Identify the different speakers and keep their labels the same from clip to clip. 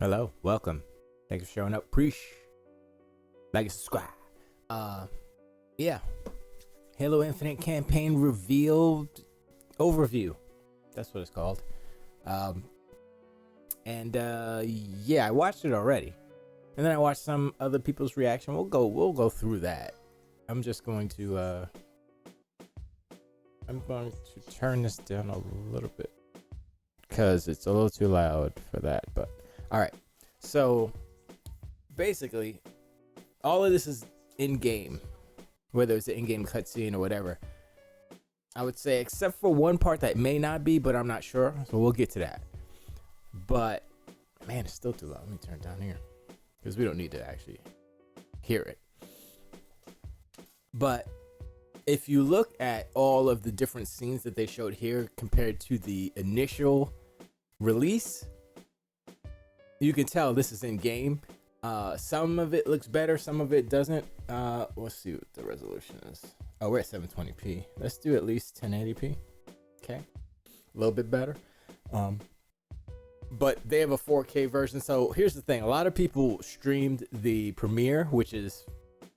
Speaker 1: Hello, welcome. Thanks for showing up. Like and subscribe. Yeah. Halo Infinite campaign revealed overview. That's what it's called. Yeah, I watched it already. And then I watched some other people's reaction. We'll go through that. I'm going to turn this down a little bit because it's a little too loud for that, but all right. So basically, all of this is in game, whether it's an in-game cutscene or whatever. I would say, except for one part that may not be, but I'm not sure. So we'll get to that. But man, it's still too loud. Let me turn it down here because we don't need to actually hear it. But if you look at all of the different scenes that they showed here compared to the initial release, you can tell this is in game. Some of it looks better, some of it doesn't. Let's see what the resolution is. Oh, we're at 720p. Let's do at least 1080p. Okay, a little bit better. But they have a 4K version. So here's the thing: a lot of people streamed the premiere, which is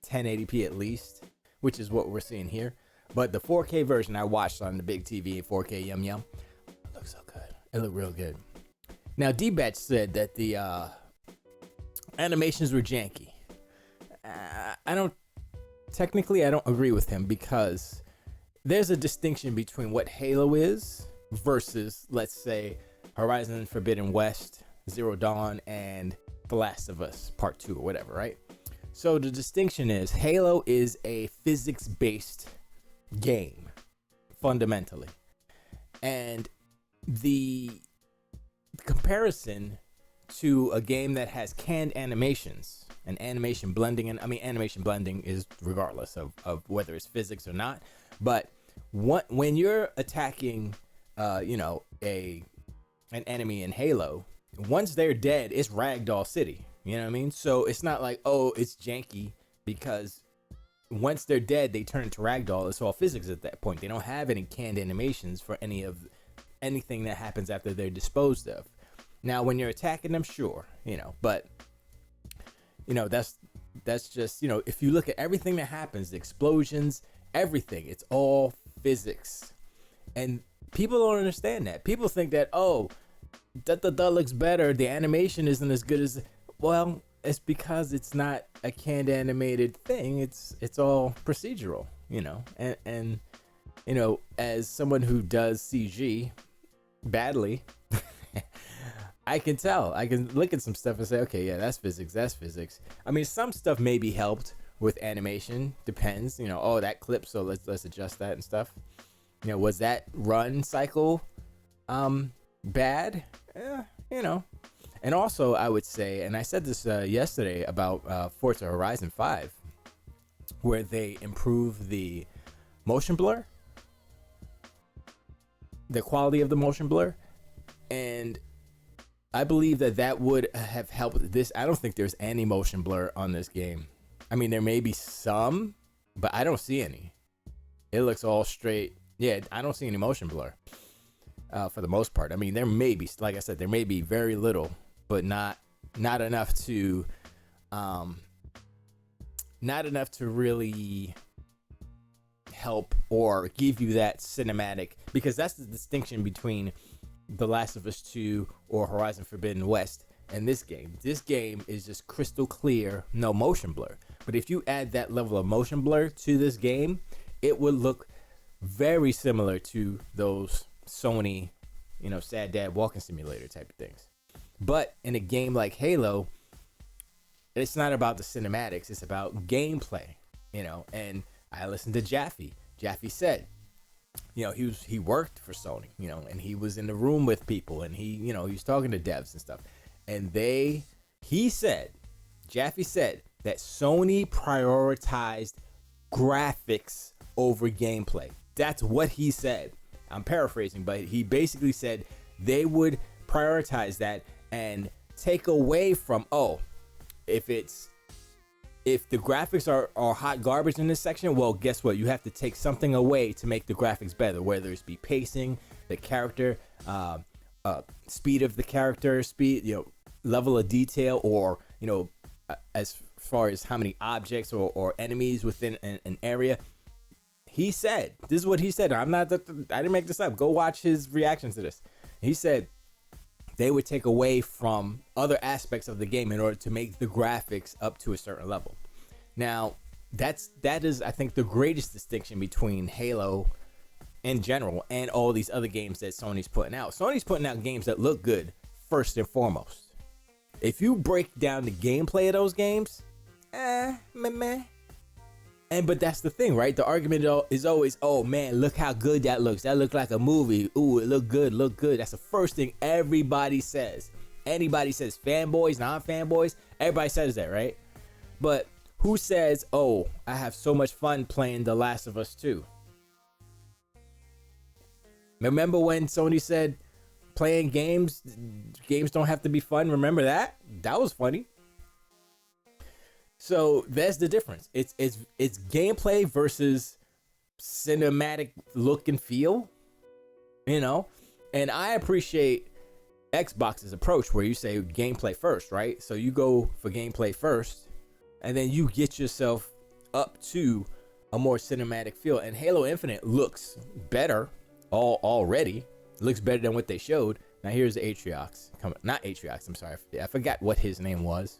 Speaker 1: 1080p at least, which is what we're seeing here. But the 4K version I watched on the big TV, 4K yum yum, it looks so good. It looked real good. Now, D-Batch said that the animations were janky. I don't agree with him because there's a distinction between what Halo is versus, let's say, Horizon Forbidden West, Zero Dawn, and The Last of Us Part 2 or whatever, right? So the distinction is Halo is a physics-based game, fundamentally. And the comparison to a game that has canned animations and animation blending, and animation blending is regardless of whether it's physics or not, but when you're attacking an enemy in Halo, once they're dead, it's Ragdoll City. You know what I mean? So it's not like, oh, it's janky, because once they're dead, they turn into Ragdoll. It's all physics at that point. They don't have any canned animations for anything that happens after they're disposed of. Now, when you're attacking them, sure, but that's just, if you look at everything that happens, the explosions, everything, it's all physics. And people don't understand that. People think that, oh, that looks better, the animation isn't as good as, well, it's because it's not a canned animated thing. It's all procedural, and as someone who does CG badly, I can tell. I can look at some stuff and say, okay, yeah, that's physics. I mean, some stuff may be helped with animation. Depends, oh, that clip, so let's adjust that and stuff. Was that run cycle bad? And also, I would say, and I said this yesterday about Forza Horizon 5, where they improved the motion blur, the quality of the motion blur, and I believe that would have helped this. I don't think there's any motion blur on this game. I mean, there may be some, but I don't see any. It looks all straight. Yeah, I don't see any motion blur for the most part. I mean, there may be, like I said, there may be very little, but not enough to really help or give you that cinematic, because that's the distinction between The Last of Us 2 or Horizon Forbidden West and this game. This game is just crystal clear, no motion blur. But if you add that level of motion blur to this game, it would look very similar to those Sony, Sad Dad Walking Simulator type of things. But in a game like Halo, it's not about the cinematics, it's about gameplay, and I listened to Jaffe. Jaffe said, he worked for Sony, and he was in the room with people, and he was talking to devs and stuff. And Jaffe said that Sony prioritized graphics over gameplay. That's what he said. I'm paraphrasing, but he basically said they would prioritize that and take away from, if the graphics are hot garbage in this section, well, guess what? You have to take something away to make the graphics better, whether it's be pacing, the character, speed of the character, level of detail, or as far as how many objects or enemies within an area. He said, this is what he said. I didn't make this up. Go watch his reaction to this. He said they would take away from other aspects of the game in order to make the graphics up to a certain level. Now, that is, I think, the greatest distinction between Halo in general and all these other games that Sony's putting out. Sony's putting out games that look good first and foremost. If you break down the gameplay of those games, meh. But that's the thing, right? The argument is always, oh man, look how good that looks. That looked like a movie. Ooh, it looked good. That's the first thing everybody says. Anybody says, fanboys, non-fanboys, everybody says that, right? But who says, oh, I have so much fun playing The Last of Us 2? Remember when Sony said playing games don't have to be fun? Remember that? That was funny. So that's the difference. It's gameplay versus cinematic look and feel, and I appreciate Xbox's approach where you say gameplay first, right? So you go for gameplay first, and then you get yourself up to a more cinematic feel. And Halo Infinite looks better already. It looks better than what they showed. Now here's Atriox. Not Atriox, I'm sorry. I forgot what his name was,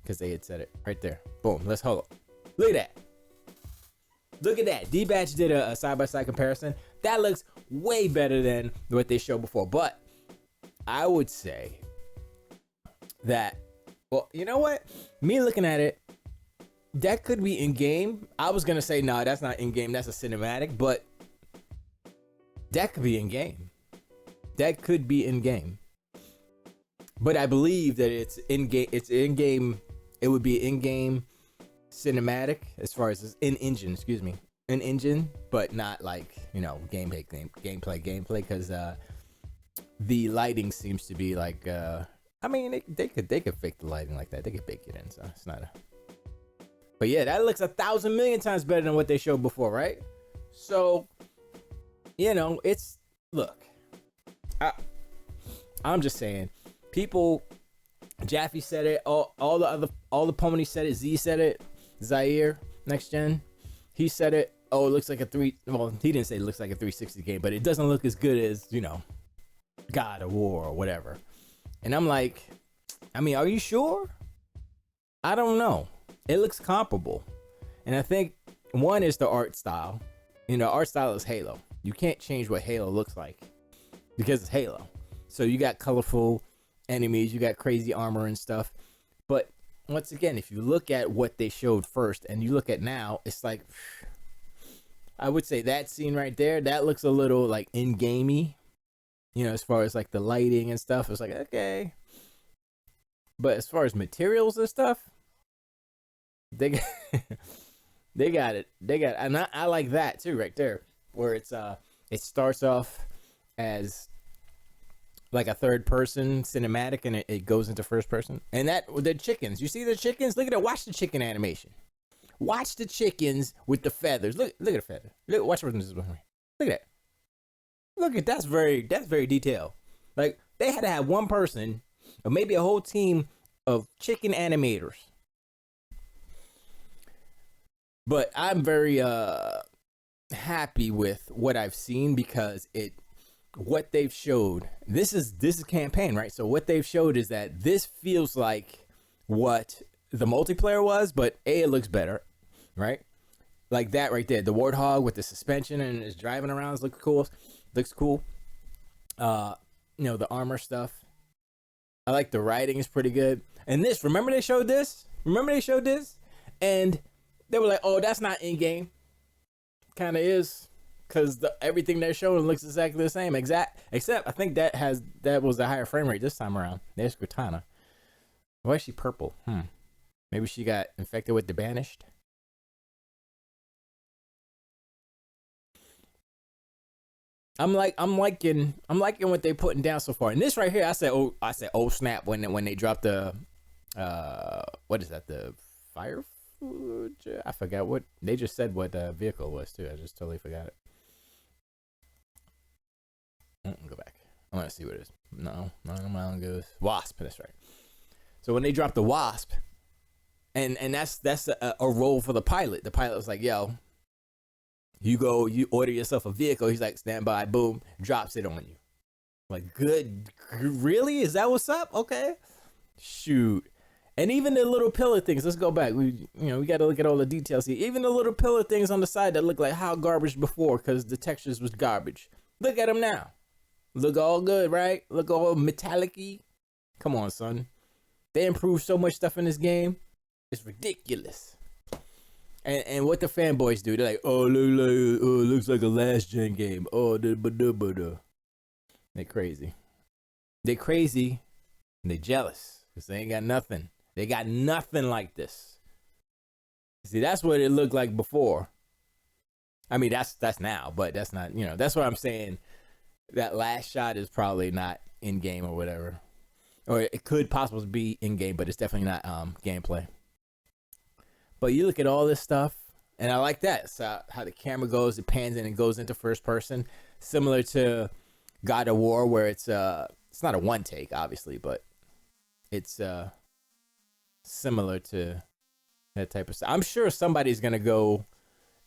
Speaker 1: because they had said it right there. Boom. Let's hold up. Look at that. Look at that. D-Batch did a side-by-side comparison. That looks way better than what they showed before. But I would say that, well, you know what? Me looking at it, that could be in-game. I was going to say, no, that's not in-game. That's a cinematic. But that could be in-game. That could be in-game. But I believe that it's in-game. It would be in-game cinematic as far as in-engine, in-engine, but not like, gameplay, because the lighting seems to be like, they could fake the lighting like that. They could bake it in, so it's not a... But yeah, that looks 1,000 million times better than what they showed before, right? So, look, I'm just saying, people... Jaffe said it. All the ponies said it. Z said it. Zaire, next gen, he said it. Oh, it looks like well, he didn't say it looks like a 360 game, but it doesn't look as good as God of War or whatever. And I'm like, are you sure? I don't know. It looks comparable, and I think one is the art style. Art style is Halo. You can't change what Halo looks like because it's Halo. So you got colorful enemies, you got crazy armor and stuff. But once again, if you look at what they showed first and you look at now, it's like, I would say that scene right there, that looks a little like in-gamey, as far as like the lighting and stuff. It's like, okay. But as far as materials and stuff, they got, they got it. And I like that too right there, where it starts off as like a third person cinematic, and it goes into first person. And that, the chickens, you see the chickens? Look at that. Watch the chicken animation. Watch the chickens with the feathers. Look at the feather. Watch what this is. Look at that. Look at that's very detailed. Like, they had to have one person or maybe a whole team of chicken animators. But I'm very happy with what I've seen, because what they've showed, this is campaign, right? So what they've showed is that this feels like what the multiplayer was, but it looks better, right? Like that right there, the Warthog with the suspension and it's driving around, looks cool. The armor stuff, I like the writing is pretty good. And this, remember they showed this, and they were like, oh, that's not in game. Kind of is. Because everything they're showing looks exactly the same. Except I think that was a higher frame rate this time around. There's Cortana. Why is she purple? Maybe she got infected with the Banished. I'm liking what they're putting down so far. And this right here, I said oh snap when they dropped the what is that, the fire? I forgot what they just said, what the vehicle was too. I just totally forgot it. Go back. I want to see what it is. No, Mile Goes Wasp. That's right. So when they dropped the Wasp, and that's a role for the pilot. The pilot was like, yo, you order yourself a vehicle. He's like, stand by, boom, drops it on you. Like, good, really? Is that what's up? Okay, shoot. And even the little pillar things. Let's go back. We got to look at all the details here. Even the little pillar things on the side that look like how garbage before, because the textures was garbage. Look at them now. Look all good, right? Look all metallic-y. Come on, son. They improved so much stuff in this game. It's ridiculous. And what the fanboys do, they're like, oh, looks like a last gen game. Oh, They're crazy. They're crazy and they jealous because they ain't got nothing. They got nothing like this. See, that's what it looked like before. I mean, that's now, but that's not, that's what I'm saying. That last shot is probably not in game or whatever. Or it could possibly be in game, but it's definitely not gameplay. But you look at all this stuff, and I like that. So how the camera goes, it pans in and goes into first person, similar to God of War, where it's not a one take, obviously, but it's similar to that type of stuff. I'm sure somebody's gonna go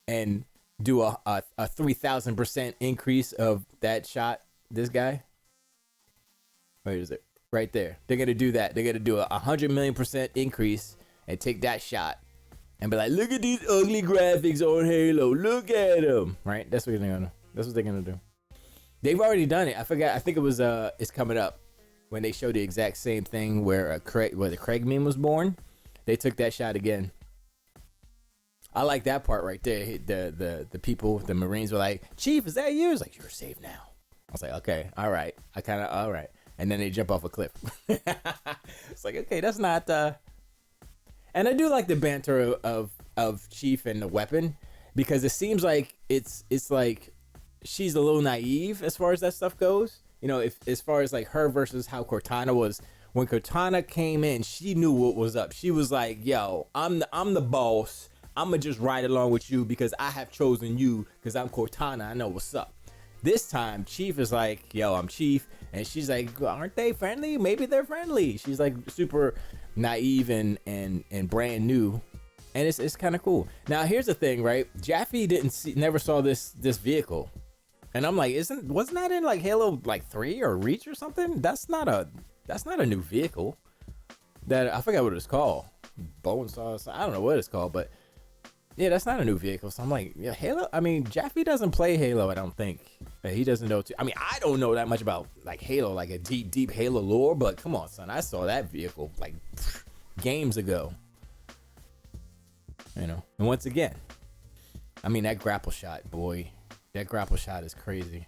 Speaker 1: and do a 3,000% increase of that shot. This guy, where is it? Right there. They're gonna do that. They're gonna do a 100,000,000% increase and take that shot and be like, look at these ugly graphics on Halo. Look at them. Right? That's what they're gonna do. They've already done it. I forgot. I think it was it's coming up when they showed the exact same thing where the Craig meme was born. They took that shot again. I like that part right there. The people, the Marines were like, Chief, is that you? It's like, you're safe now. I was like, okay, all right. All right. And then they jump off a cliff. It's like, okay, that's not and I do like the banter of Chief and the weapon, because it seems like it's like she's a little naive as far as that stuff goes. If as far as like her versus how Cortana was. When Cortana came in, she knew what was up. She was like, yo, I'm the boss. I'm gonna just ride along with you because I have chosen you because I'm Cortana. I know what's up. This time, Chief is like, yo, I'm Chief. And she's like, aren't they friendly? Maybe they're friendly. She's like super naive and brand new. And it's kind of cool. Now, here's the thing, right? Jaffe never saw this vehicle. And I'm like, wasn't that in like Halo like 3 or Reach or something? That's not a new vehicle. That I forgot what it's called. Bone saw. I don't know what it's called, but yeah, that's not a new vehicle. So I'm like, yeah, Halo. I mean, Jaffe doesn't play Halo. I don't think he doesn't know. I mean, I don't know that much about like Halo, like a deep Halo lore. But come on, son, I saw that vehicle like games ago. And once again, I mean, that grapple shot, boy, that grapple shot is crazy.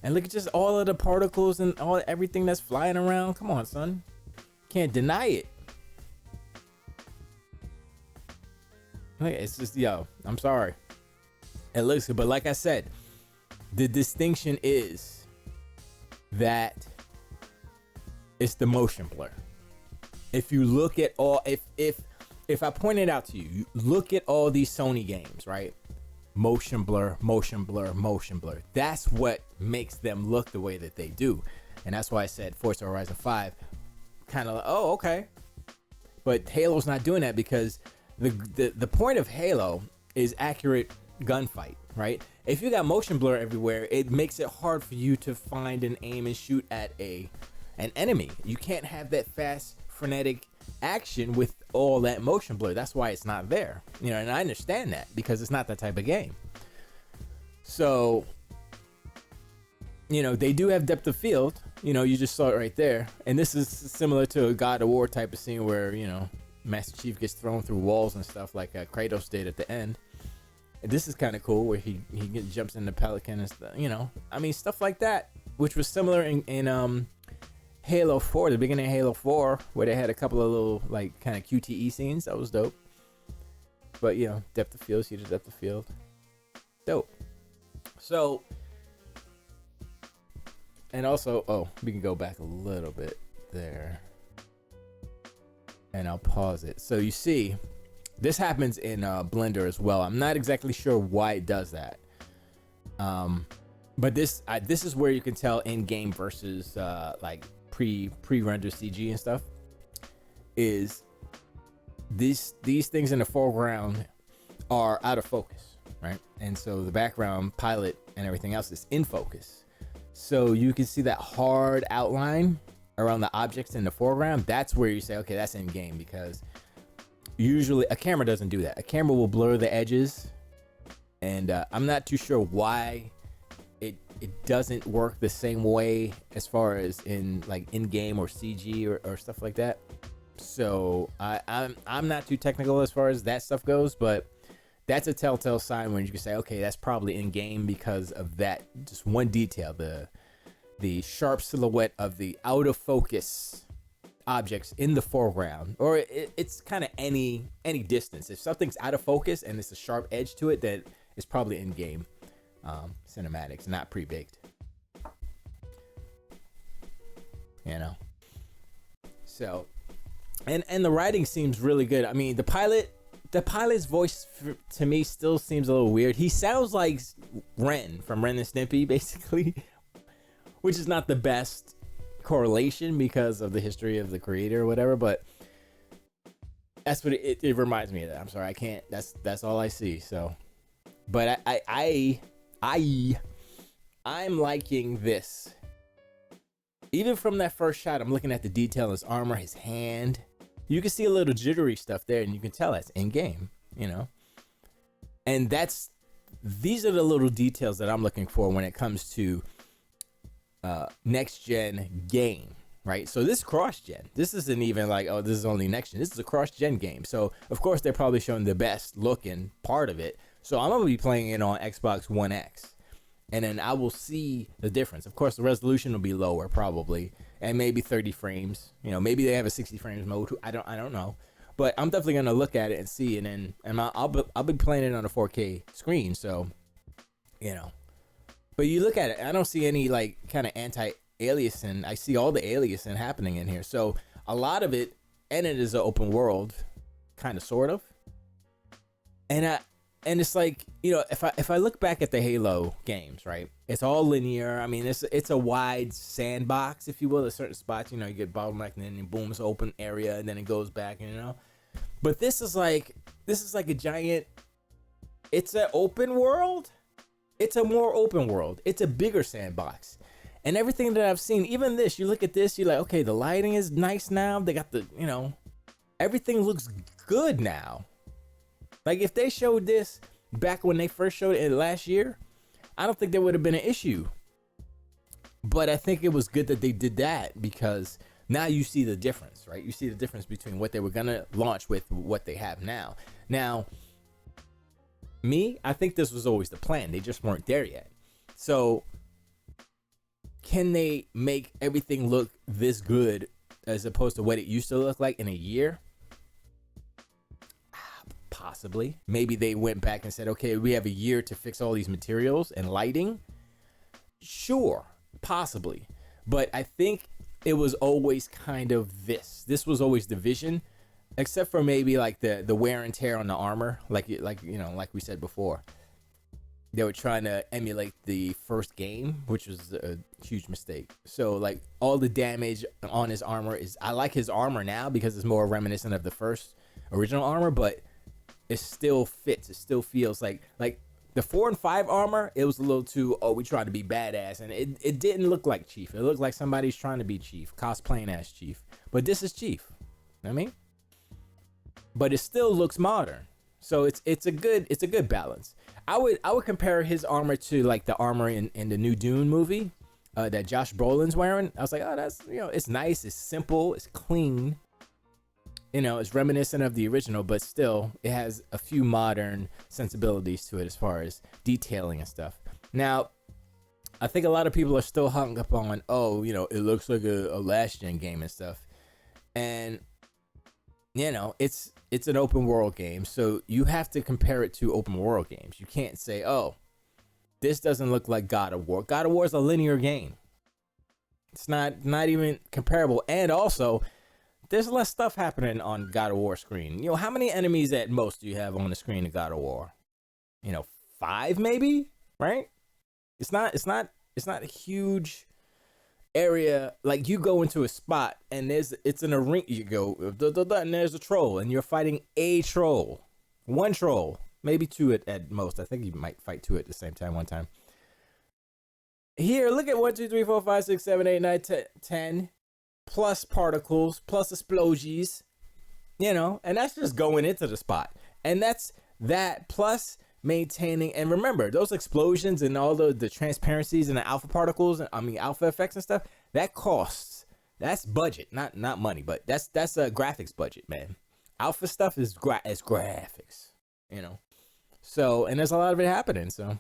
Speaker 1: And look at just all of the particles and everything that's flying around. Come on, son, can't deny it. It's just, yo, I'm sorry. It looks good, but like I said, the distinction is that it's the motion blur. If you look at all, if I point it out to you, look at all these Sony games, right? Motion blur, motion blur, motion blur. That's what makes them look the way that they do. And that's why I said Forza Horizon 5 kind of like, oh, okay. But Halo's not doing that because the point of Halo is accurate gunfight, right? If you got motion blur everywhere, it makes it hard for you to find and aim and shoot at an enemy. You can't have that fast, frenetic action with all that motion blur. That's why it's not there. And I understand that because it's not that type of game. So, they do have depth of field. You just saw it right there. And this is similar to a God of War type of scene where, Master Chief gets thrown through walls and stuff like Kratos did at the end. And this is kind of cool where he jumps in the Pelican and stuff, I mean, stuff like that, which was similar in Halo 4, the beginning of Halo 4, where they had a couple of little like kind of QTE scenes. That was dope. But depth of field, see the depth of field. Dope. So, and also, we can go back a little bit there. And I'll pause it. So you see, this happens in Blender as well. I'm not exactly sure why it does that. But this is where you can tell in game versus like pre-rendered CG and stuff. is these things in the foreground are out of focus, right? And so the background pilot and everything else is in focus. So you can see that hard outline around the objects in the foreground. That's where you say, okay, that's in game, because usually a camera doesn't do that. A camera will blur the edges, and I'm not too sure why it doesn't work the same way as far as in like in game or CG or stuff like that. So I'm not too technical as far as that stuff goes, but that's a telltale sign when you can say, okay, that's probably in game because of that just one detail, the sharp silhouette of the out of focus objects in the foreground, or it's kind of any distance. If something's out of focus and it's a sharp edge to it, then it's probably in game cinematics, not pre-baked. You know. So, and the writing seems really good. I mean, the pilot's voice to me still seems a little weird. He sounds like Ren from Ren and Stimpy, basically, which is not the best correlation because of the history of the creator or whatever, but that's what it reminds me of. That I'm sorry, I can't, that's all I see. So, but I'm liking this. Even from that first shot, I'm looking at the detail in his armor, his hand. You can see a little jittery stuff there, and you can tell that's in game, you know. And these are the little details that I'm looking for when it comes to next gen game, right? So this cross gen, this isn't even like, oh, this is only next gen. This is a cross gen game. So of course they're probably showing the best looking part of it. So I'm gonna be playing it on Xbox One X, and then I will see the difference. Of course, the resolution will be lower probably, and maybe 30 frames. You know, maybe they have a 60 frames mode. I don't know. But I'm definitely gonna look at it and see, and I'll be playing it on a 4K screen. So, you know. But you look at it, I don't see any like kind of anti-aliasing. I see all the aliasing happening in here. So a lot of it, and it is an open world, kind of, sort of. And it's like, you know, if I look back at the Halo games, right? It's all linear. I mean, it's a wide sandbox, if you will. At certain spots, you know, you get bottlenecked, and then boom, it's an open area, and then it goes back, you know. But this is like a giant. It's an open world. It's a more open world. It's a bigger sandbox. And everything that I've seen, even this, you look at this, you're like, okay, the lighting is nice now. They got the, you know, everything looks good now. Like if they showed this back when they first showed it last year, I don't think there would have been an issue. But I think it was good that they did that, because now you see the difference, right? You see the difference between what they were going to launch with what they have now. Now, I think this was always the plan. They just weren't there yet. So can they make everything look this good as opposed to what it used to look like in a year? Possibly. Maybe they went back and said, okay, we have a year to fix all these materials and lighting. Sure, possibly. But I think it was always kind of this. This was always the vision. Except for maybe like the wear and tear on the armor, like you know, like we said before, they were trying to emulate the first game, which was a huge mistake. So like all the damage on his armor I like his armor now because it's more reminiscent of the first original armor, but it still fits. It still feels like the 4 and 5 armor. It was a little too, we tried to be badass, and it didn't look like Chief. It looked like somebody's trying to be Chief, cosplaying as Chief. But this is Chief. You know what I mean? But it still looks modern, so it's a good balance. I would compare his armor to like the armor in the new Dune movie that Josh Brolin's wearing. I was like, oh, that's, you know, it's nice, it's simple, it's clean, you know, it's reminiscent of the original, but still it has a few modern sensibilities to it as far as detailing and stuff. Now, I think a lot of people are still hung up on, oh, you know, it looks like a last gen game and stuff, and you know, it's an open world game, so you have to compare it to open world games. You can't say, oh, this doesn't look like God of War. God of War is a linear game. It's not even comparable. And also, there's less stuff happening on God of War screen. You know, how many enemies at most do you have on the screen of God of War? You know, 5 maybe, right? It's not a huge area, like you go into a spot and it's an arena. You go and there's a troll, and you're fighting a troll, one troll, maybe two at most. I think you might fight two at the same time one time. Here, look at 1, 2, 3, 4, 5, 6, 7, 8, 9, 10 plus particles plus explosions, you know, and that's just going into the spot, and that's that plus maintaining. And remember, those explosions and all the transparencies and the alpha particles, I mean alpha effects and stuff, that costs. That's budget, not money, but that's a graphics budget, man. Alpha stuff is graphics, you know. So, and there's a lot of it happening. So,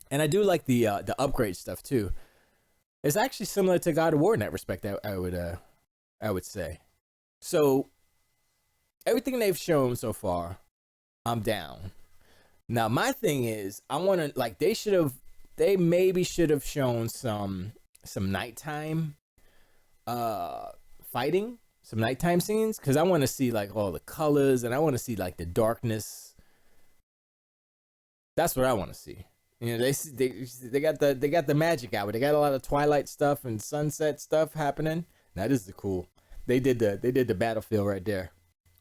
Speaker 1: and I do like the upgrade stuff too. It's actually similar to God of War in that respect. I would say. So, everything they've shown so far, I'm down. Now my thing is, I want to, like, they maybe should have shown some nighttime fighting, some nighttime scenes, because I want to see like all the colors, and I want to see like the darkness. That's what I want to see. You know, they got the magic hour. They got a lot of Twilight stuff and sunset stuff happening. That is the cool. They did the battlefield right there,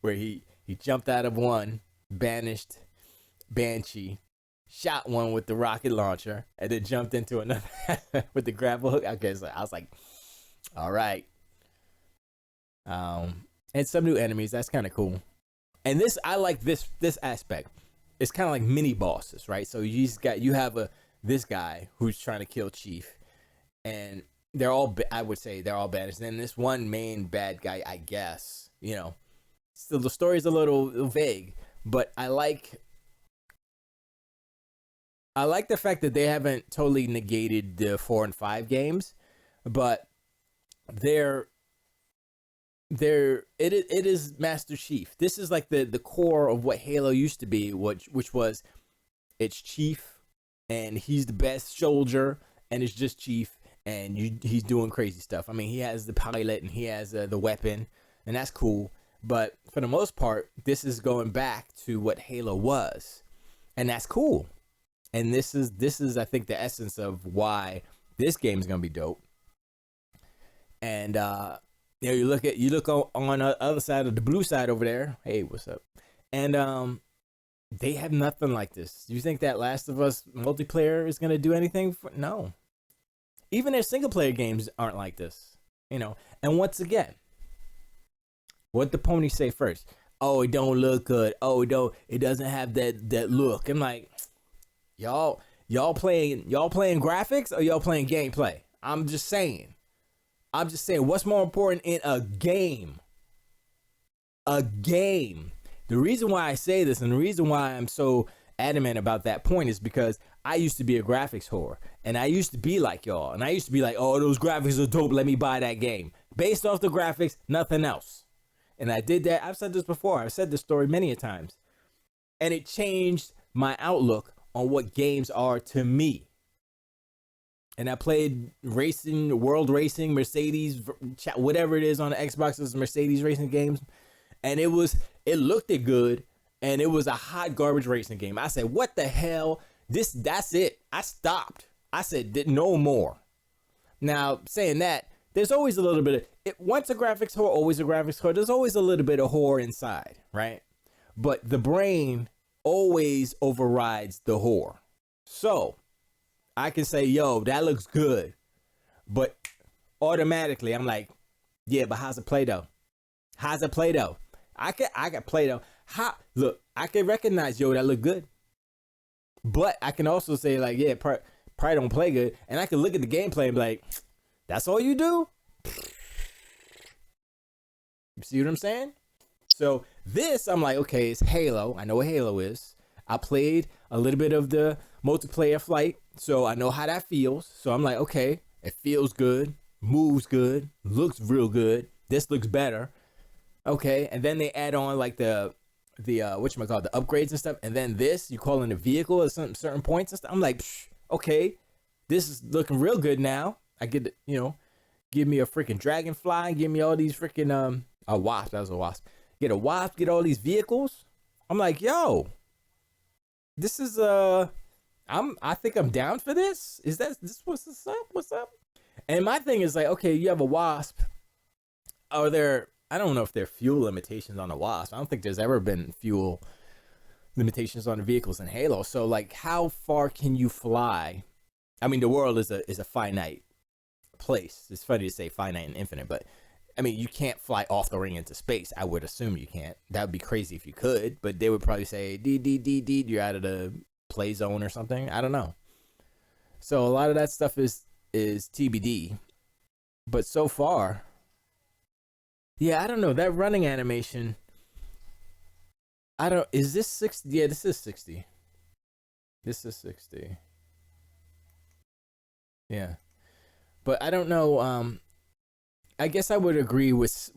Speaker 1: where he jumped out of one, banished Banshee, shot one with the rocket launcher, and then jumped into another with the grapple hook. Okay, so I was like, all right. And some new enemies. That's kind of cool. And this, I like this aspect. It's kind of like mini bosses, right? So you have this guy who's trying to kill Chief, and they're all, I would say they're all banished. And then this one main bad guy, I guess, you know, still the story's a little vague, but I like the fact that they haven't totally negated the 4 and 5 games, but it is Master Chief. This is like the core of what Halo used to be, which was, it's Chief, and he's the best soldier, and it's just Chief, and he's doing crazy stuff. I mean, he has the pilot, and he has the weapon, and that's cool. But for the most part, this is going back to what Halo was, and that's cool. And this is I think the essence of why this game is gonna be dope. And you know, you look on the other side of the blue side over there. Hey, what's up? And they have nothing like this. Do you think that Last of Us multiplayer is gonna do anything? No. Even their single player games aren't like this. You know. And once again, what the pony say first? Oh, it don't look good. Oh, it doesn't have that look. I'm like, y'all playing graphics or y'all playing gameplay? I'm just saying, what's more important in a game? The reason why I say this, and the reason why I'm so adamant about that point, is because I used to be a graphics whore, and I used to be like y'all, and I used to be like, oh, those graphics are dope, let me buy that game. Based off the graphics, nothing else. And I did that. I've said this before. I've said this story many a times. And it changed my outlook on what games are to me. And I played racing, world racing, Mercedes, whatever it is on the Xbox, Mercedes racing games. And it looked good. And it was a hot garbage racing game. I said, what the hell? That's it. I stopped. I said, no more. Now, saying that, there's always a little bit of it. Once a graphics whore, always a graphics whore. There's always a little bit of whore inside, right? But the brain always overrides the whore. So I can say, yo, that looks good. But automatically I'm like, yeah, but how's it play though? I can play though. Look, I can recognize, yo, that look good. But I can also say like, yeah, probably don't play good. And I can look at the gameplay and be like, that's all you do? You see what I'm saying? So this, I'm like, okay, it's Halo. I know what Halo is. I played a little bit of the multiplayer flight, so I know how that feels. So I'm like, okay, it feels good, moves good, looks real good. This looks better. Okay, and then they add on like the whatchamacallit, the upgrades and stuff. And then this, you call in a vehicle at some certain points and stuff. I'm like, okay, this is looking real good now. I get, give me a freaking dragonfly, give me all these freaking a wasp. That was a wasp. Get a wasp, get all these vehicles. I'm like, yo, this is I think I'm down for this. Is this what's up? And my thing is like, okay, you have a wasp. Are there? I don't know if there are fuel limitations on a wasp. I don't think there's ever been fuel limitations on the vehicles in Halo. So like, how far can you fly? I mean, the world is a finite place. It's funny to say finite and infinite, but I mean, you can't fly off the ring into space. I would assume you can't. That would be crazy if you could, but they would probably say, you're out of the play zone or something. I don't know. So a lot of that stuff is TBD. But so far, yeah, I don't know. That running animation, is this 60? Yeah, this is 60. This is 60. Yeah. But I don't know. I guess I would agree with.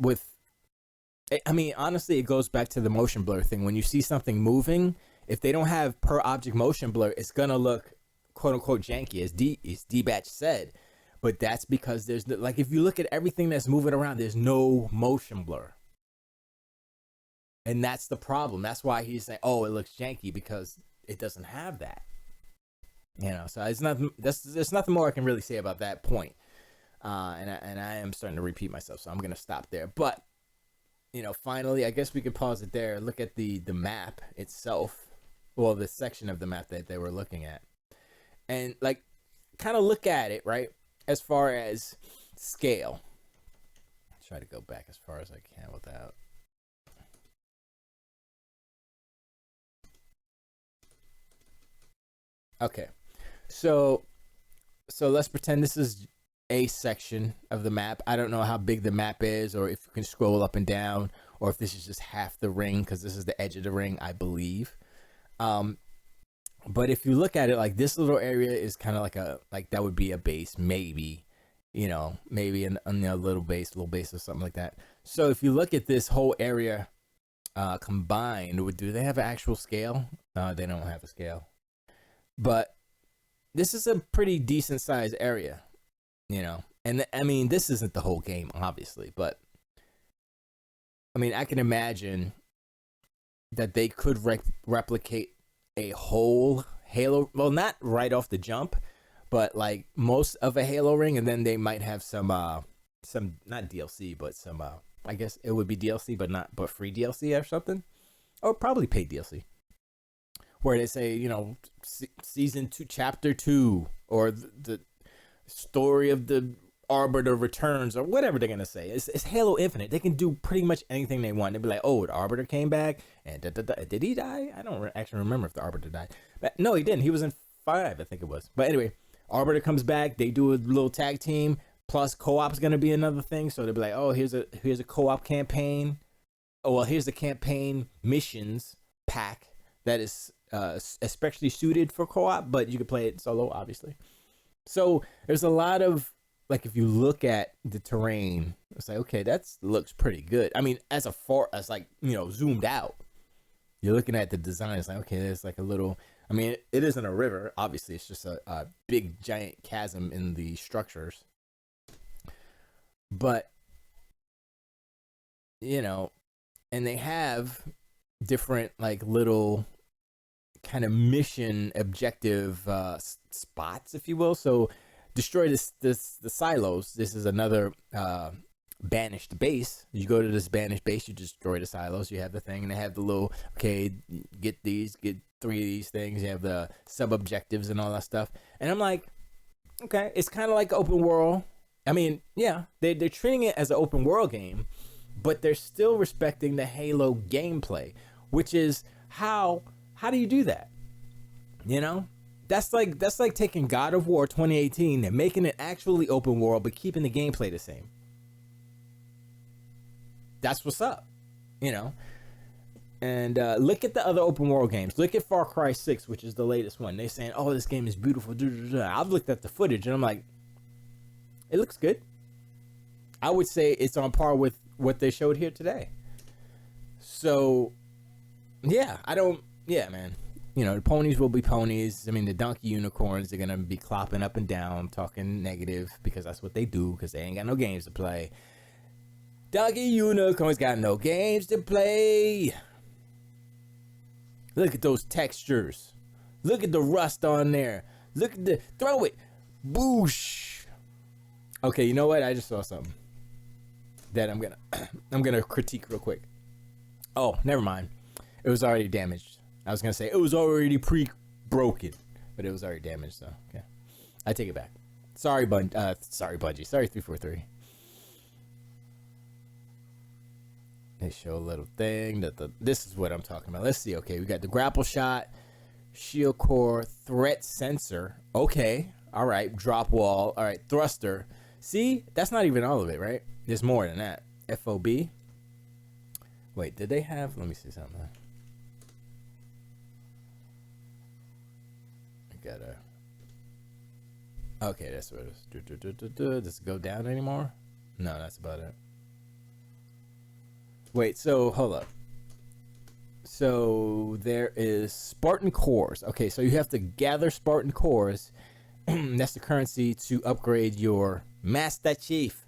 Speaker 1: I mean, honestly, it goes back to the motion blur thing. When you see something moving, if they don't have per object motion blur, it's gonna look quote unquote janky, as D-Batch said. But that's because there's like, if you look at everything that's moving around, there's no motion blur, and that's the problem. That's why he's saying, "Oh, it looks janky," because it doesn't have that. You know, so it's not. There's nothing more I can really say about that point. And I am starting to repeat myself, so I'm gonna stop there. But you know, finally, I guess we could pause it there. Look at the map itself, well, the section of the map that they were looking at, and like, kind of look at it right as far as scale. Try to go back as far as I can without. Okay, so let's pretend this is a section of the map. I don't know how big the map is, or if you can scroll up and down, or if this is just half the ring, because this is the edge of the ring, I believe. But if you look at it, like, this little area is kind of like that would be a base, maybe, you know, maybe a little base or something like that. So if you look at this whole area combined, do they have an actual scale? They don't have a scale, but this is a pretty decent sized area. You know, and I mean, this isn't the whole game, obviously, but I mean, I can imagine that they could replicate a whole Halo, well, not right off the jump, but like most of a Halo ring, and then they might have some not DLC, but some I guess it would be DLC, but free DLC or something, or probably paid DLC, where they say, you know, season 2, chapter 2, or the story of the Arbiter returns, or whatever they're gonna say. It's Halo Infinite. They can do pretty much anything they want. They'd be like, oh, the Arbiter came back, and did he die? I don't actually remember if the Arbiter died. But no, he didn't. He was in 5, I think it was. But anyway, Arbiter comes back. They do a little tag team. Plus, co-op's gonna be another thing. So they'll be like, oh, here's a co-op campaign. Oh, well, here's the campaign missions pack that is especially suited for co-op, but you can play it solo, obviously. So there's a lot of, like, if you look at the terrain, it's like, okay, that looks pretty good. I mean, as like, you know, zoomed out, you're looking at the design. It's like, okay, there's like a little. I mean, it isn't a river, obviously. It's just a big giant chasm in the structures. But you know, and they have different like little kind of mission objective spots, if you will. So destroy the silos. This is another banished base. You go to this banished base, you destroy the silos. You have the thing, and they have the little, okay, get 3 of these things. You have the sub objectives and all that stuff. And I'm like, okay, it's kind of like open world. I mean, yeah, they're treating it as an open world game, but they're still respecting the Halo gameplay, which is how do you do that? You know, that's like taking God of War 2018 and making it actually open world, but keeping the gameplay the same. That's what's up, you know. And look at the other open world games. Look at Far Cry 6, which is the latest one. They're saying, oh, this game is beautiful. I've looked at the footage and I'm like, it looks good. I would say it's on par with what they showed here today. So, yeah, man. You know, the ponies will be ponies. I mean, the donkey unicorns are going to be clopping up and down, talking negative, because that's what they do, because they ain't got no games to play. Donkey unicorns got no games to play. Look at those textures. Look at the rust on there. Look at throw it. Boosh. Okay, you know what? I just saw something that I'm gonna I'm gonna critique real quick. Oh, never mind. It was already damaged. I was gonna say it was already pre-broken, but it was already damaged. So okay, I take it back. Sorry, sorry, Bungie. Sorry, 343. They show a little thing that this is what I'm talking about. Let's see. Okay, we got the grapple shot, shield core, threat sensor. Okay, all right, drop wall. All right, thruster. See, that's not even all of it, right? There's more than that. FOB. Wait, did they have? Let me see something. I gotta. Okay, that's what it is. Does it go down anymore? No, that's about it. Wait, so hold up. So there is Spartan cores. Okay, so you have to gather Spartan cores. That's the currency to upgrade your Master Chief.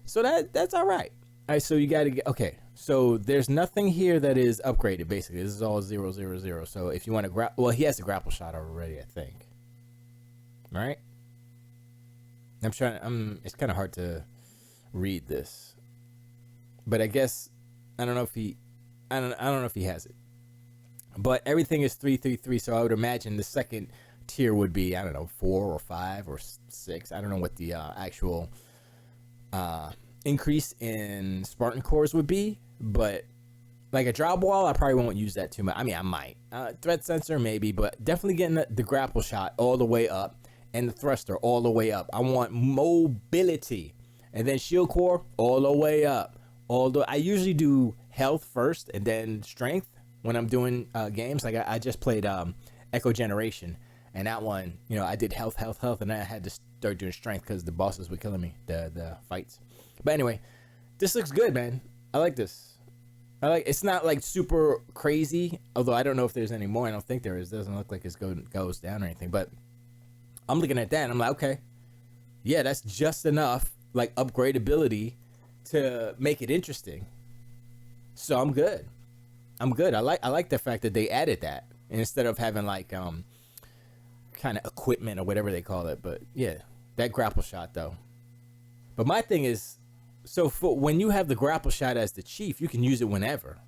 Speaker 1: So that's all right. All right, so you got to get, okay. So there's nothing here that is upgraded, basically. This is all 0, 0, 0. So if you want to grapple, well, he has a grapple shot already, I think. Right? It's kind of hard to read this. But I guess, I don't know if he has it. But everything is 3, 3, 3, so I would imagine the second tier would be, I don't know, 4 or 5 or 6. I don't know what the actual increase in Spartan cores would be, but like a drop wall, I probably won't use that too much. I mean, I might. Threat sensor, maybe, but definitely getting the grapple shot all the way up and the thruster all the way up. I want mobility. And then shield core all the way up. Although I usually do health first and then strength when I'm doing games. Like I just played Echo Generation, and that one, you know, I did health, and then I had to start doing strength because the bosses were killing me, the fights. But anyway, this looks good, man. I like this. It's not like super crazy, although I don't know if there's any more. I don't think there is. It doesn't look like it goes down or anything. But I'm looking at that and I'm like, okay, yeah, that's just enough like upgradability to make it interesting. So I'm good. I like the fact that they added that instead of having like kind of equipment or whatever they call it. But yeah, that grapple shot though. But my thing is, so for when you have the grapple shot as the chief, you can use it whenever.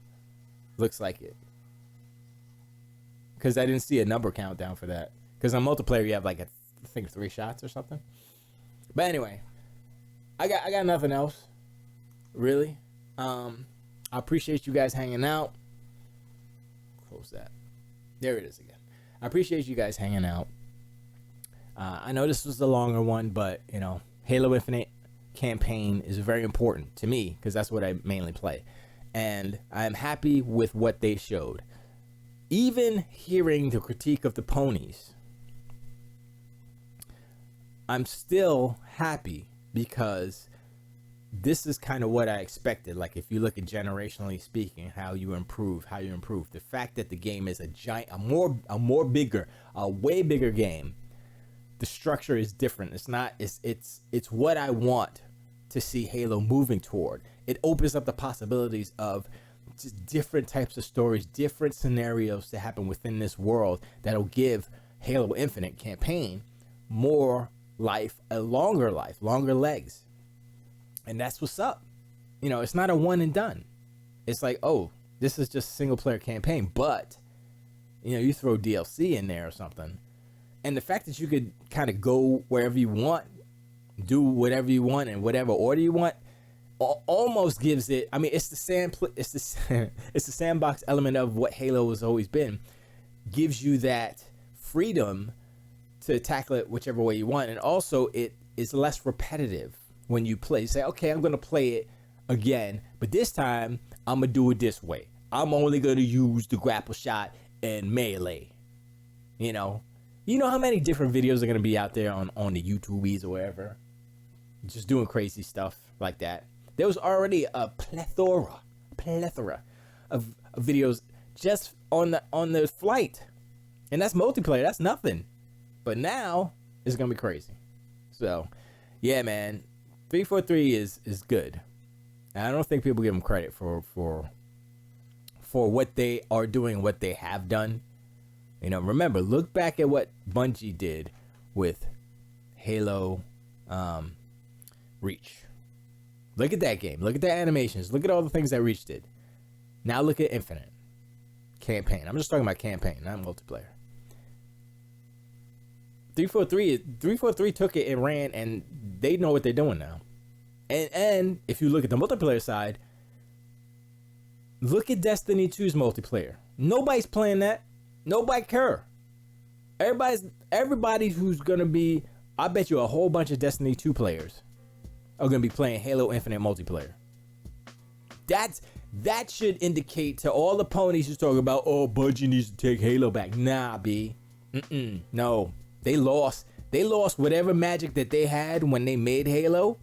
Speaker 1: Looks like it. Because I didn't see a number countdown for that. Because on multiplayer you have like I think 3 shots or something. But anyway, I got nothing else. Really. I appreciate you guys hanging out. Close that. There it is again. I appreciate you guys hanging out. I know this was the longer one, but you know, Halo Infinite campaign is very important to me because that's what I mainly play, and I'm happy with what they showed. Even hearing the critique of the ponies, I'm still happy because this is kind of what I expected. Like if you look at generationally speaking, how you improve. The fact that the game is a way bigger game. The structure is different. It's what I want to see Halo moving toward. It opens up the possibilities of just different types of stories, different scenarios to happen within this world that'll give Halo Infinite campaign more life, longer legs. And that's what's up. You know, it's not a one and done. It's like, oh, this is just single player campaign, but you know, you throw DLC in there or something. And the fact that you could kind of go wherever you want, do whatever you want in whatever order you want, almost gives it. I mean, it's the sandbox element of what Halo has always been. Gives you that freedom to tackle it whichever way you want, and also it is less repetitive when you play. You say, okay, I'm gonna play it again, but this time I'm gonna do it this way. I'm only gonna use the grapple shot and melee. You know how many different videos are gonna be out there on the YouTubies or wherever, just doing crazy stuff like that. There was already a plethora of videos just on the flight, and that's multiplayer. That's nothing. But now it's gonna be crazy. So, yeah, man, 343 is good. And I don't think people give them credit for what they are doing, what they have done. You know, remember, look back at what Bungie did with Halo Reach. Look at that game. Look at the animations. Look at all the things that Reach did. Now look at Infinite. Campaign. I'm just talking about campaign, not multiplayer. 343 took it and ran, and they know what they're doing now. And if you look at the multiplayer side, look at Destiny 2's multiplayer. Nobody's playing that. Nobody care. Everybody who's gonna be, I bet you a whole bunch of Destiny 2 players are gonna be playing Halo Infinite multiplayer. That should indicate to all the ponies who's talking about, oh, Bungie needs to take Halo back. Nah, B. No. They lost whatever magic that they had when they made Halo.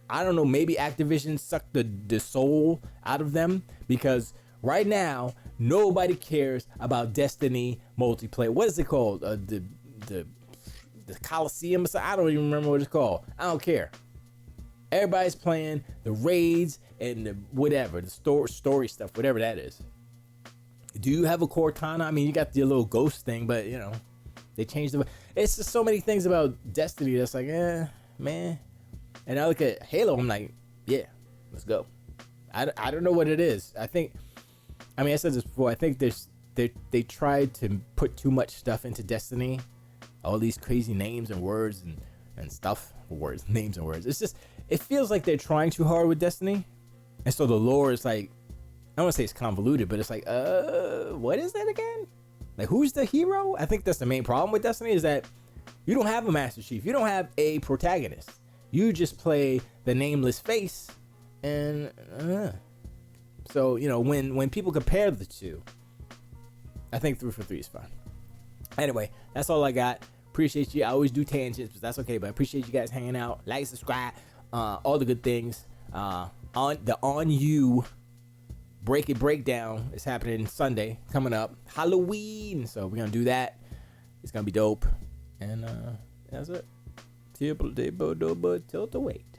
Speaker 1: I don't know, maybe Activision sucked the soul out of them, because right now nobody cares about Destiny multiplayer. What is it called? The Coliseum or something? I don't even remember what it's called. I don't care. Everybody's playing the raids and the whatever, the story stuff, whatever that is. Do you have a Cortana? I mean, you got the little ghost thing, but you know, they changed the. It's just so many things about Destiny that's like, man. And I look at Halo, I'm like, yeah, let's go. I don't know what it is. I said this before. I think they tried to put too much stuff into Destiny, all these crazy names and words and stuff. Names and words. It's just, it feels like they're trying too hard with Destiny, and so the lore is like, I don't want to say it's convoluted, but it's like, what is that again? Like, who's the hero? I think that's the main problem with Destiny, is that you don't have a Master Chief. You don't have a protagonist. You just play the nameless face, and so, you know, when people compare the two, I think 343 is fine. Anyway, that's all I got. Appreciate you. I always do tangents, but that's okay. But I appreciate you guys hanging out. Like, subscribe, all the good things. On You breakdown is happening Sunday coming up. Halloween. So we're gonna do that. It's gonna be dope. And that's it. Tilt the weight.